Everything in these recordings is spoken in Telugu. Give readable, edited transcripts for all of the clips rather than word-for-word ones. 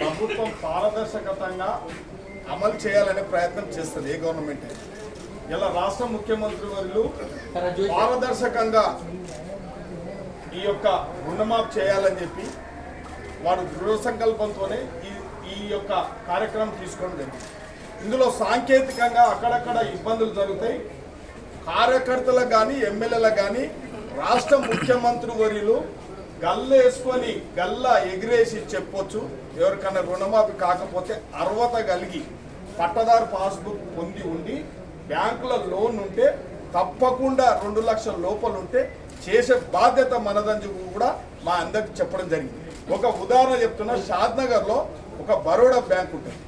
ప్రభుత్వం పారదర్శకతంగా అమలు చేయాలనే ప్రయత్నం చేస్తుంది ఏ గవర్నమెంట్ అయినా. ఇలా రాష్ట్ర ముఖ్యమంత్రి వర్యులు పారదర్శకంగా ఈ యొక్క రుణమాఫీ చేయాలని చెప్పి వారు దృఢ సంకల్పంతోనే ఈ యొక్క కార్యక్రమం తీసుకోవడం జరిగింది. ఇందులో సాంకేతికంగా అక్కడక్కడ ఇబ్బందులు జరుగుతాయి. కార్యకర్తలకు కానీ ఎమ్మెల్యేలకు కానీ రాష్ట్ర ముఖ్యమంత్రి వర్యులు గల్లేసుకొని గల్లా ఎగిరేసి చెప్పొచ్చు. ఎవరికన్నా రుణమాఫీ కాకపోతే అర్హత కలిగి పట్టదారు పాస్బుక్ పొంది ఉండి బ్యాంకులో లోన్ ఉంటే తప్పకుండా 2 లక్షల లోపల ఉంటే చేసే బాధ్యత మనదని కూడా మా అందరికి చెప్పడం జరిగింది. ఒక ఉదాహరణ చెప్తున్నా, షాద్నగర్లో ఒక బరోడా బ్యాంక్ ఉంటుంది.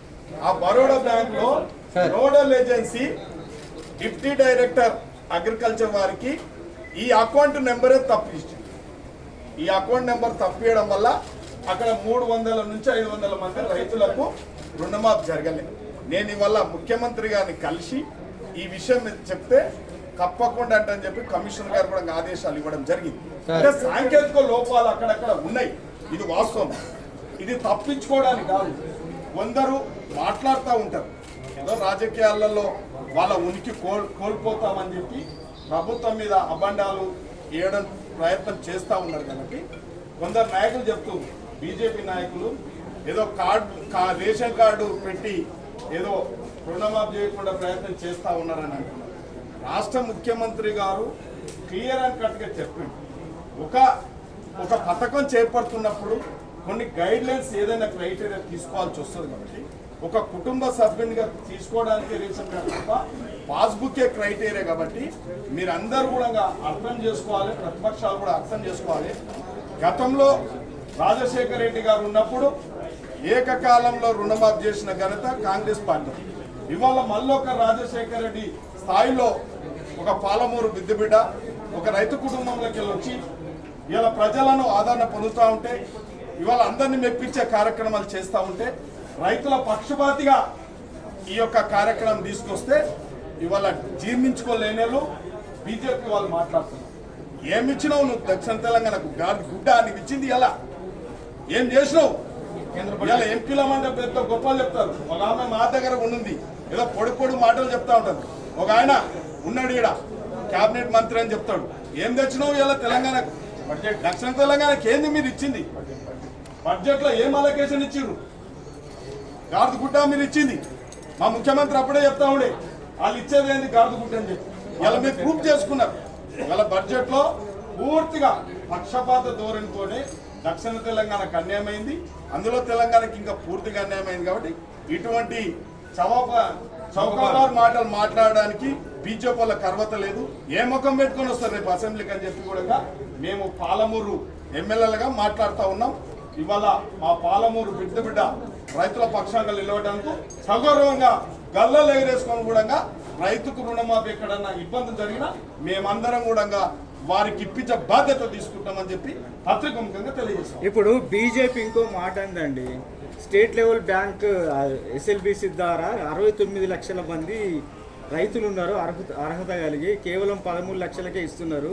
ఆ బరోడా బ్యాంక్లో nodal agency deputy director agriculture వారికి ఈ అకౌంట్ నెంబరే తప్పిస్తుంది. ఈ అకౌంట్ నెంబర్ తప్పియడం వల్ల అక్కడ 300 నుంచి 500 మంది రైతులకు రుణమాఫీ జరగలేదు. నేను ఇవాళ ముఖ్యమంత్రి గారిని కలిసి ఈ విషయం చెప్తే తప్పకుండా అంటని చెప్పి కమిషనర్ గారు కూడా ఆదేశాలు ఇవ్వడం జరిగింది. అంటే సాంకేతిక లోపాలు అక్కడక్కడ ఉన్నాయి, ఇది వాస్తవం. ఇది తప్పించుకోవడానికి కాదు. కొందరు మాట్లాడుతూ ఉంటారు, ఏదో రాజకీయాలలో వాళ్ళ ఉనికి కోల్పోతామని చెప్పి ప్రభుత్వం మీద అబండాలు వేయడం ప్రయత్నం చేస్తూ ఉన్నారు. కాబట్టి కొందరు నాయకులు చెప్తూ బీజేపీ నాయకులు ఏదో రేషన్ కార్డు పెట్టి ఏదో రుణమాఫీ చేయకుండా ప్రయత్నం చేస్తూ ఉన్నారని అంటున్నారు. రాష్ట్ర ముఖ్యమంత్రి గారు క్లియర్ అండ్ కట్గా చెప్పింది, ఒక పథకం చేపడుతున్నప్పుడు కొన్ని గైడ్ లైన్స్ ఏదైనా క్రైటీరియా తీసుకోవాల్సి వస్తుంది. కాబట్టి ఒక కుటుంబ సభ్యునిగా తీసుకోవడానికి రేషన్ కార్డు తప్ప పాస్బుక్కే క్రైటీరియా. కాబట్టి మీరందరూ కూడా అర్థం చేసుకోవాలి, ప్రతిపక్షాలు కూడా అర్థం చేసుకోవాలి. గతంలో రాజశేఖర రెడ్డి గారు ఉన్నప్పుడు ఏకకాలంలో రుణమాఫీ చేసిన ఘనత కాంగ్రెస్ పార్టీ. ఇవాళ మళ్ళొక రాజశేఖర రెడ్డి స్థాయిలో ఒక పాలమూరు బిడ్డ ఒక రైతు కుటుంబంలోకి వచ్చి ఇవాళ ప్రజలను ఆదరణ పొందుతూ ఉంటే, ఇవాళ అందరినీ మెప్పించే కార్యక్రమాలు చేస్తూ ఉంటే, రైతుల పక్షపాతిగా ఈ యొక్క కార్యక్రమం తీసుకొస్తే ఇవాళ జీర్ణించుకోలేని బీజేపీ వాళ్ళు మాట్లాడుతున్నారు. ఏమిచ్చినావు నువ్వు దక్షిణ తెలంగాణకు? గుడ్డ నీకు ఇచ్చింది ఎలా? ఏం చేసినావు? ఇలా ఎంపీల మంటే పెద్ద గొప్పలు చెప్తారు. ఒక ఆమె మా దగ్గర ఉండింది, ఏదో పొడి మాటలు చెప్తా ఉంటారు. ఒక ఆయన ఉన్నాడు ఈడ క్యాబినెట్ మంత్రి అని చెప్తాడు. ఏం తెచ్చినావు ఇలా తెలంగాణకు? బడ్జెట్ దక్షిణ తెలంగాణకి ఏంది మీరు ఇచ్చింది? బడ్జెట్లో ఏం అలొకేషన్ ఇచ్చిర్రు? గార్దుగుడ్డ మీరు ఇచ్చింది. మా ముఖ్యమంత్రి అప్పుడే చెప్తా ఉండే వాళ్ళు ఇచ్చేది ఏంది గార్దుగుడ్డ అని చెప్పి. ఇలా మీరు ప్రూఫ్ చేసుకున్నారు. ఇలా బడ్జెట్లో పూర్తిగా పక్షపాత ధోరణితోనే దక్షిణ తెలంగాణకు అన్యాయమైంది, అందులో తెలంగాణకి ఇంకా పూర్తిగా అన్యాయమైంది. కాబట్టి ఇటువంటి చౌకబారు మాటలు మాట్లాడడానికి బీజేపీ వాళ్ళకి అర్హత లేదు. ఏ ముఖం పెట్టుకొని వస్తారు రేపు అసెంబ్లీకి అని చెప్పి కూడా మేము పాలమూరు ఎమ్మెల్యేలుగా మాట్లాడుతూ ఉన్నాం. ఇవాళ మా పాలమూరు బిడ్డ రైతుల పక్షంగా నిలవడానికి సగౌరవంగా గల్లలు ఎగరేసుకొని కూడా రైతుకు రుణమాఫీ ఎక్కడన్నా ఇబ్బంది జరిగినా మేమందరం కూడా వారికి ఇప్పించే బాధ్యత తీసుకుంటామని చెప్పి పత్రికముఖంగా తెలియజేస్తాం. ఇప్పుడు బీజేపీ ఇంకో మాట అందండి, స్టేట్ లెవెల్ బ్యాంక్ ఎస్ఎల్బిసి ద్వారా 69 లక్షల మంది రైతులు ఉన్నారు అర్హత కలిగి, కేవలం 13 లక్షలకే ఇస్తున్నారు,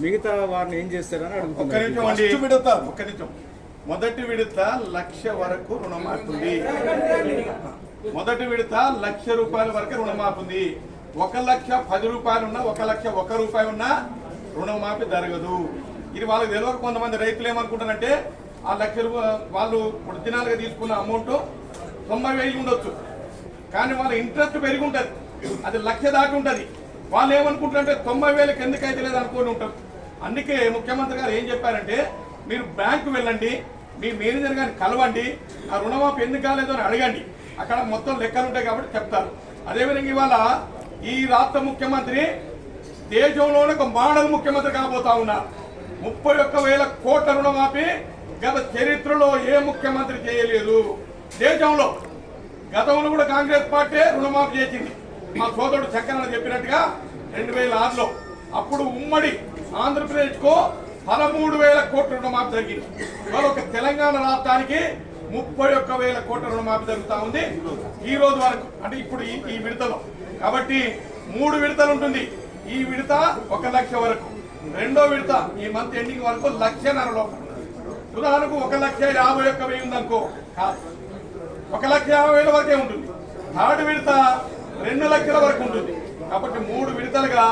మిగతా వారిని ఏం చేస్తారని అడుగుతున్నారు. ఒక్క నిమిషం. మొదటి విడత 1,00,000 వరకు రుణమాఫీ ఉంది. మొదటి విడత 1,00,000 రూపాయల వరకు రుణమాఫీ ఉంది. 1,10,10 రూపాయలు ఉన్నా, 1,01 రూపాయలు ఉన్నా రుణమాఫీ జరగదు. ఇది వాళ్ళకి తెలియక కొంతమంది రైతులు ఏమనుకుంటారంటే ఆ 1,00,000 రూపాయలు వాళ్ళు ఇప్పుడు దినాలుగా తీసుకున్న అమౌంట్ 90,000 ఉండొచ్చు, కానీ వాళ్ళ ఇంట్రెస్ట్ పెరిగి ఉంటుంది, అది 1,00,000 దాటి ఉంటుంది. వాళ్ళు ఏమనుకుంటారంటే 90,000కి ఎందుకు అయితే లేదు అనుకుని ఉంటారు. అందుకే ముఖ్యమంత్రి గారు ఏం చెప్పారంటే, మీరు బ్యాంకు వెళ్ళండి, మీ మేనేజర్ గారిని కలవండి, ఆ రుణమాఫీ ఎందుకు కాలేదో అని అడగండి, అక్కడ మొత్తం లెక్కలు ఉంటాయి కాబట్టి చెప్తారు. అదేవిధంగా ఇవాళ ఈ రాష్ట్ర ముఖ్యమంత్రి దేశంలోనే ఒక మోడల్ ముఖ్యమంత్రి కాబోతా ఉన్నారు. 31,000 కోట్ల రుణమాఫీ గత చరిత్రలో ఏ ముఖ్యమంత్రి చేయలేదు దేశంలో. గతంలో కూడా కాంగ్రెస్ పార్టీ రుణమాఫీ చేసింది. మా సోదరుడు చక్కరన్న చెప్పినట్టుగా 2006లో అప్పుడు ఉమ్మడి ఆంధ్రప్రదేశ్కు 13,000 కోట్ల రుణమాఫీ జరిగింది. ఇవాళ ఒక తెలంగాణ రాష్ట్రానికి 31,000 కోట్ల రుణమాఫీ జరుగుతూ ఉంది ఈ రోజు వరకు, అంటే ఇప్పుడు ఈ విడతలో. కాబట్టి 3 విడతలు ఉంటుంది. ఈ విడత 1,00,000 వరకు, రెండో విడత ఈ మంత్ ఎండింగ్ వరకు 1,50,000 లోపల. ఉదాహరణకు 1,51,000 ఉందనుకో, 1,50,000 వరకే ఉంటుంది. థర్డ్ విడత 2 లక్షల వరకు ఉంటుంది. కాబట్టి 3 విడతలుగా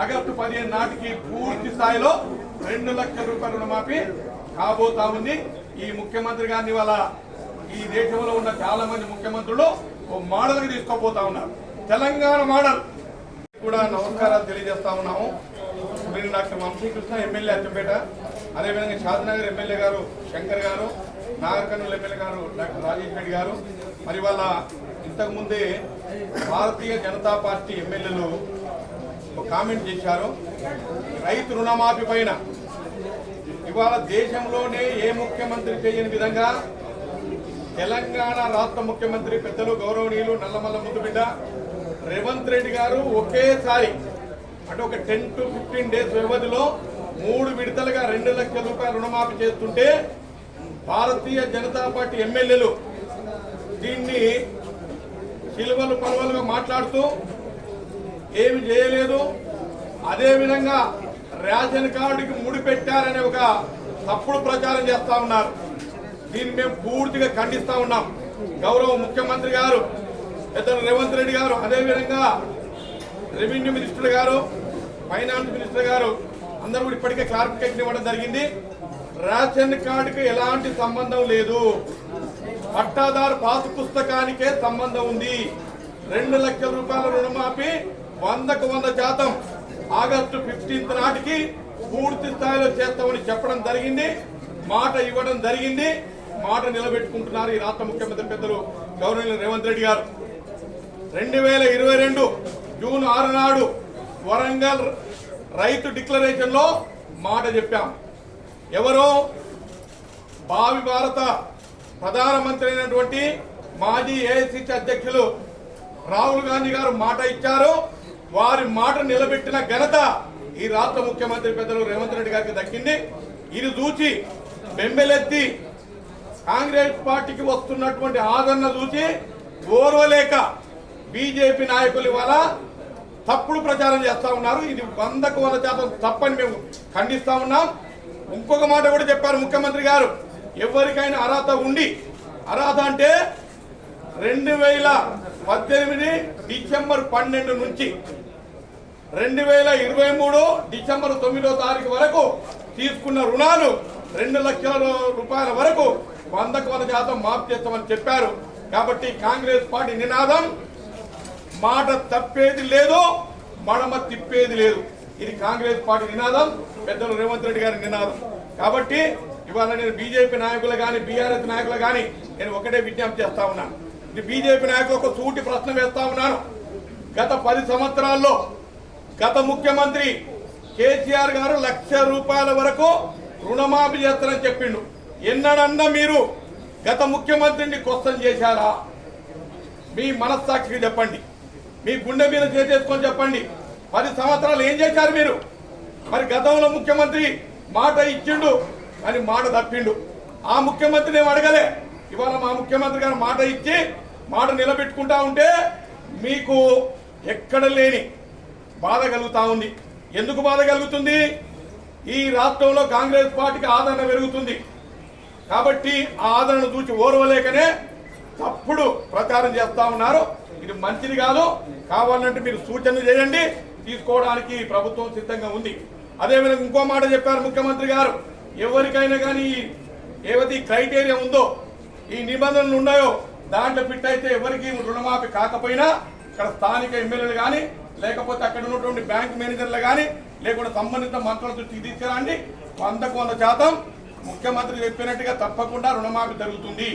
ఆగస్టు 15 నాటికి పూర్తి స్థాయిలో 2 లక్షల రూపాయల రుణమాఫీ కాబోతా ఉంది. ఈ ముఖ్యమంత్రి గారిని వాళ్ళ ఈ దేశంలో ఉన్న చాలా మంది ముఖ్యమంత్రులు ఓ మోడల్గా తీసుకోబోతా ఉన్నారు. తెలంగాణ మోడల్ కూడా నమస్కారాలు తెలియజేస్తా ఉన్నాము. మీరు డాక్టర్ వంశీకృష్ణ ఎమ్మెల్యే అచ్చంపేట, అదేవిధంగా షాద్నగర్ ఎమ్మెల్యే గారు శంకర్ గారు, నాగర్కర్నూలు ఎమ్మెల్యే గారు డాక్టర్ రాజేష్ రెడ్డి గారు, మరి వాళ్ళ ఇంతకుముందే భారతీయ జనతా పార్టీ ఎమ్మెల్యేలు ఒక కామెంట్ చేశారు. రైతు రుణమాఫీ పైన ఇవాళ దేశంలోనే ఏ ముఖ్యమంత్రి చేయని విధంగా తెలంగాణ రాష్ట్ర ముఖ్యమంత్రి పెద్దలు గౌరవనీయులు నల్లమల్ల ముద్దుబిడ్డ రేవంత్ రెడ్డి గారు ఒకేసారి అంటే ఒక 10 to 15 డేస్ వ్యవధిలో 3 విడతలుగా 2 లక్షల రూపాయల రుణమాఫీ చేస్తుంటే భారతీయ జనతా పార్టీ ఎమ్మెల్యేలు దీన్ని శిలువలు పలువలుగా మాట్లాడుతూ ఏమి చేయలేదు, అదేవిధంగా రేషన్ కార్డుకి ముడిపెట్టారనే ఒక తప్పుడు ప్రచారం చేస్తా ఉన్నారు. దీన్ని మేము పూర్తిగా ఖండిస్తా ఉన్నాం. గౌరవ ముఖ్యమంత్రి గారు పెద్దలు రేవంత్ రెడ్డి గారు, అదేవిధంగా రెవెన్యూ మినిస్టర్ గారు, ఫైనాన్స్ మినిస్టర్ గారు అందరూ కూడా ఇప్పటికే క్లారిఫికేషన్ ఇవ్వడం జరిగింది. రేషన్ కార్డుకి ఎలాంటి సంబంధం లేదు, పట్టాదారు పాసు పుస్తకానికే సంబంధం ఉంది. 2 లక్షల రూపాయల రుణమాఫీ 100కు 100% ఆగస్టు 15 నాటికి పూర్తి స్థాయిలో చేస్తామని చెప్పడం జరిగింది, మాట ఇవ్వడం జరిగింది, మాట నిలబెట్టుకుంటున్నారు ఈ రాష్ట్ర ముఖ్యమంత్రి పెద్దలు గౌరవనీయులు రేవంత్ రెడ్డి గారు. 2022 జూన్ 6 నాడు వరంగల్ రైతు డిక్లరేషన్ లో మాట చెప్పాం. ఎవరో భావి భారత ప్రధానమంత్రి అయినటువంటి మాజీ ఏఐసిసి అధ్యక్షులు రాహుల్ గాంధీ గారు మాట ఇచ్చారు. వారి మాట నిలబెట్టిన ఘనత ఈ రాష్ట్ర ముఖ్యమంత్రి పెద్దలు రేవంత్ రెడ్డి గారికి దక్కింది. ఇది చూసి బెంబెలెత్తి కాంగ్రెస్ పార్టీకి వస్తున్నటువంటి ఆదరణ చూసి ఓర్వలేక బీజేపీ నాయకులు ఇవాళ తప్పుడు ప్రచారం చేస్తా ఉన్నారు. ఇది 100కు 100% తప్పని మేము ఖండిస్తా ఉన్నాం. ఇంకొక మాట కూడా చెప్పారు ముఖ్యమంత్రి గారు, ఎవరికైనా అర్హత ఉండి, అర్హత అంటే 2018 డిసెంబర్ 12 నుంచి 2023 డిసెంబర్ 9వ తారీఖు వరకు తీసుకున్న రుణాలు 2 లక్షల రూపాయల వరకు 100కు 100% మాఫ్ చేస్తామని చెప్పారు. కాబట్టి కాంగ్రెస్ పార్టీ నినాదం మాట తప్పేది లేదు, మడమ తిప్పేది లేదు. ఇది కాంగ్రెస్ పార్టీ నినాదం, పెద్దలు రేవంత్ రెడ్డి గారి నినాదం. కాబట్టి ఇవాళ నేను బీజేపీ నాయకులు కానీ బీఆర్ఎస్ నాయకులు కానీ నేను ఒకటే విజ్ఞప్తి చేస్తా ఉన్నాను. ఇది బీజేపీ నాయకులకు సూటి ప్రశ్న వేస్తా ఉన్నాను. గత 10 సంవత్సరాల్లో గత ముఖ్యమంత్రి కేసీఆర్ గారు 1,00,000 రూపాయల వరకు రుణమాఫీ చేస్తారని చెప్పిండు. ఎన్నడన్నా మీరు గత ముఖ్యమంత్రిని క్వశ్చన్ చేశారా? మీ మనస్సాక్షికి చెప్పండి, మీ గుండె మీద చేసేసుకొని చెప్పండి. 10 సంవత్సరాలు ఏం చేశారు మీరు? మరి గతంలో ముఖ్యమంత్రి మాట ఇచ్చిండు అని మాట తప్పిండు. ఆ ముఖ్యమంత్రిని ఏం అడగలే. ఇవాళ మా ముఖ్యమంత్రి గారు మాట ఇచ్చి మాట నిలబెట్టుకుంటా ఉంటే మీకు ఎక్కడ లేని బాధ కలుగుతా ఉంది. ఎందుకు బాధ కలుగుతుంది? ఈ రాష్ట్రంలో కాంగ్రెస్ పార్టీకి ఆదరణ పెరుగుతుంది కాబట్టి ఆ ఆదరణ చూసి ఓర్వలేకనే తప్పుడు ప్రచారం చేస్తా ఉన్నారు. ఇది మంచిది కాదు. కావాలంటే మీరు సూచనలు చేయండి, తీసుకోవడానికి ప్రభుత్వం సిద్ధంగా ఉంది. అదేవిధంగా ఇంకో మాట చెప్పారు ముఖ్యమంత్రి గారు, ఎవరికైనా కానీ ఏవైతే క్రైటీరియా ఉందో, ఈ నిబంధనలు ఉన్నాయో దాంట్లో ఫిట్ అయితే ఎవరికి రుణమాఫీ కాకపోయినా ఇక్కడ స్థానిక ఎమ్మెల్యేలు కానీ లేకపోతే అక్కడ ఉన్నటువంటి బ్యాంక్ మేనేజర్లు కానీ లేకుండా సంబంధిత మంత్రుల దృష్టికి తీసుకురండి. 100కు 100% ముఖ్యమంత్రి చెప్పినట్టుగా తప్పకుండా రుణమాఫీ జరుగుతుంది.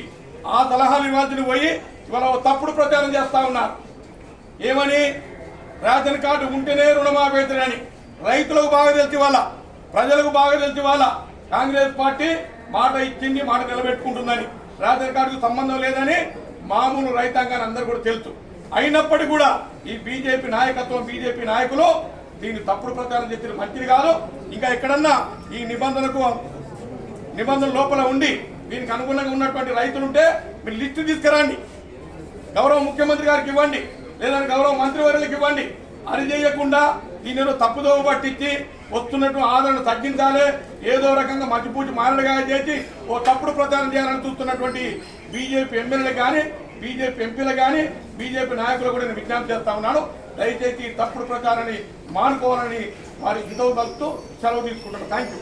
ఆ సలహాలు ఇవ్వాల్సిన పోయి ఇవాళ తప్పుడు ప్రచారం చేస్తా ఉన్నారు. ఏమని? రేషన్ కార్డు ఉంటేనే రుణమాఫీ అవుతుందని. రైతులకు బాగా తెలిసి వాళ్ళ, ప్రజలకు బాగా తెలిసి వాళ్ళ కాంగ్రెస్ పార్టీ మాట ఇచ్చింది, మాట నిలబెట్టుకుంటుందని, రేషన్ కార్డుకు సంబంధం లేదని మామూలు రైతాంగాన్ని అందరూ కూడా తెలుసు. అయినప్పటికీ కూడా ఈ బీజేపీ నాయకత్వం, బీజేపీ నాయకులు దీన్ని తప్పుడు ప్రచారం చేసిన మంచిది కాదు. ఇంకా ఎక్కడన్నా ఈ నిబంధన లోపల ఉండి దీనికి అనుగుణంగా ఉన్నటువంటి రైతులుంటే మీరు లిస్టు తీసుకురండి, గౌరవ ముఖ్యమంత్రి గారికి ఇవ్వండి, లేదంటే గౌరవ మంత్రివర్యులకు ఇవ్వండి. అది చేయకుండా దీనిలో తప్పుదోవ పట్టించి వస్తున్నట్టు ఆదరణ తగ్గించాలి, ఏదో రకంగా మధ్యపూచి మారడుగా చేసి ఓ తప్పుడు ప్రచారం చేయాలని చూస్తున్నటువంటి బీజేపీ ఎమ్మెల్యేలు కానీ, బీజేపీ ఎంపీలు కానీ, బీజేపీ నాయకులు కూడా నేను విజ్ఞప్తి చేస్తా ఉన్నాను. దయచేసి ఈ తప్పుడు ప్రచారాన్ని మానుకోవాలని వారి హితవు పలుకుతూ సెలవు తీసుకుంటున్నాను. Thank you.